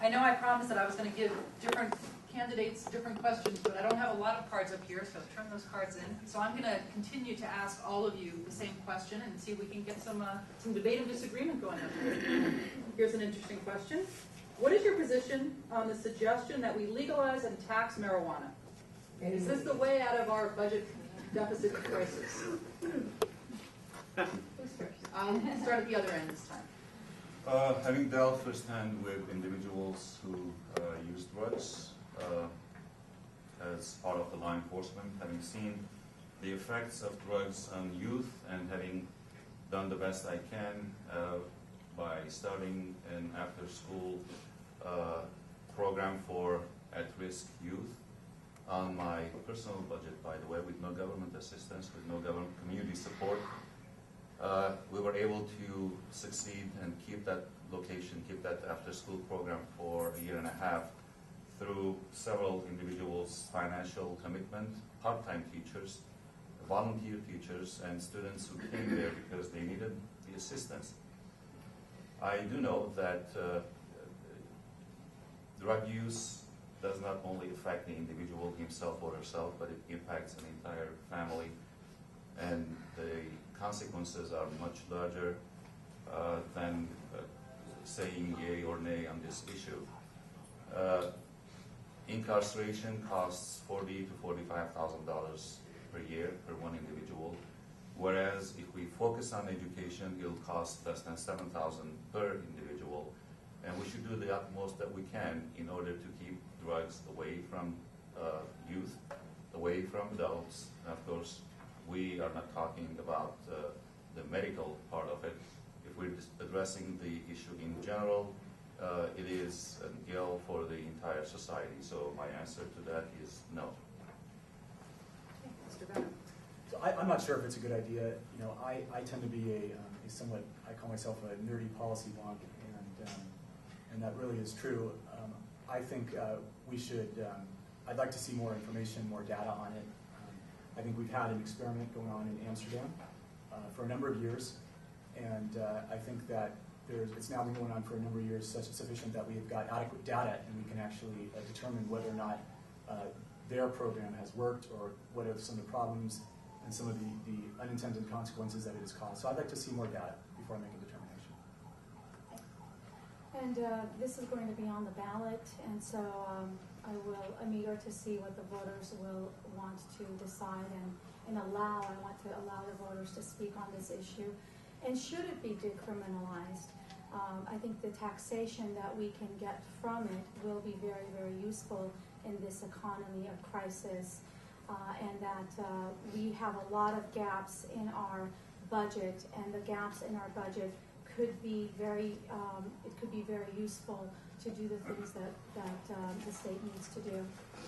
I know I promised that I was going to give different candidates different questions, but I don't have a lot of cards up here, so turn those cards in. So I'm going to continue to ask all of you the same question and see if we can get some debate and disagreement going up here. Here's an interesting question. What is your position on the suggestion that we legalize and tax marijuana? Is this the way out of our budget deficit crisis? Who's first? I'll start at the other end this time. Having dealt firsthand with individuals who use drugs as part of the law enforcement, having seen the effects of drugs on youth, and having done the best I can by starting an after-school program for at-risk youth on my personal budget, by the way, with no government assistance, with no government community support, we were able to succeed and keep that location, keep that after-school program for a year and a half through several individuals' financial commitment, part-time teachers, volunteer teachers, and students who came there because they needed the assistance. I do know that drug use does not only affect the individual himself or herself, but it impacts an entire family, and the consequences are much larger than saying yay or nay on this issue. Incarceration costs $40,000 to $45,000 per year per one individual, whereas if we focus on education, it'll cost less than $7,000 per individual, and we should do the utmost that we can in order to keep drugs away from youth, away from adults. And of course, we are not talking about the medical part of it. If we're just addressing the issue in general, it is an ill for the entire society. So my answer to that is no. Mr. Bennett. So I'm not sure if it's a good idea. You know, I tend to be a somewhat, I call myself a nerdy policy wonk, and that really is true. I think we should, I'd like to see more information, more data on it. I think we've had an experiment going on in Amsterdam for a number of years, and I think that it's now been going on for a number of years, sufficient that we have got adequate data, and we can actually determine whether or not their program has worked, or what are some of the problems and some of the unintended consequences that it has caused. So I'd like to see more data before I make a determination. And this is going to be on the ballot, and so I'm eager to see what the voters will want to decide and allow. I want to allow the voters to speak on this issue. And should it be decriminalized, I think the taxation that we can get from it will be very, very useful in this economy of crisis, and that we have a lot of gaps in our budget, and the gaps in our budget could be very, it could be very useful to do the things that the state needs to do.